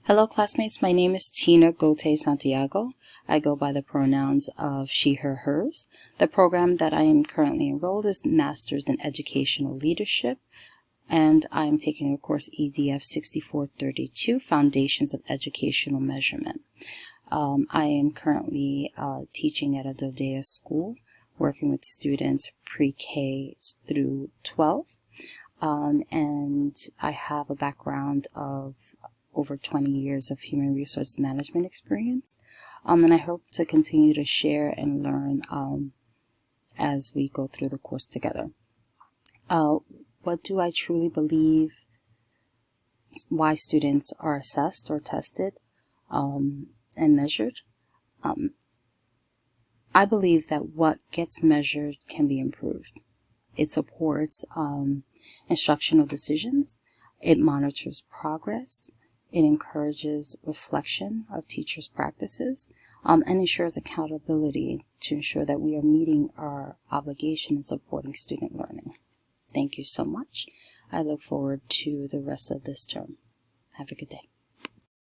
Hello classmates, my name is Tina Gote Santiago. I go by the pronouns of she, her, hers. The program that I am currently enrolled is Masters in Educational Leadership, and I am taking a course EDF 6432, Foundations of Educational Measurement. I am currently teaching at a DoDEA school, working with students pre-K through 12, and I have a background of over 20 years of human resource management experience, and I hope to continue to share and learn as we go through the course together. What do I truly believe why students are assessed or tested and measured? I believe that what gets measured can be improved. It supports instructional decisions, it monitors progress, it encourages reflection of teachers' practices, and ensures accountability to ensure that we are meeting our obligation in supporting student learning. Thank you so much. I look forward to the rest of this term. Have a good day.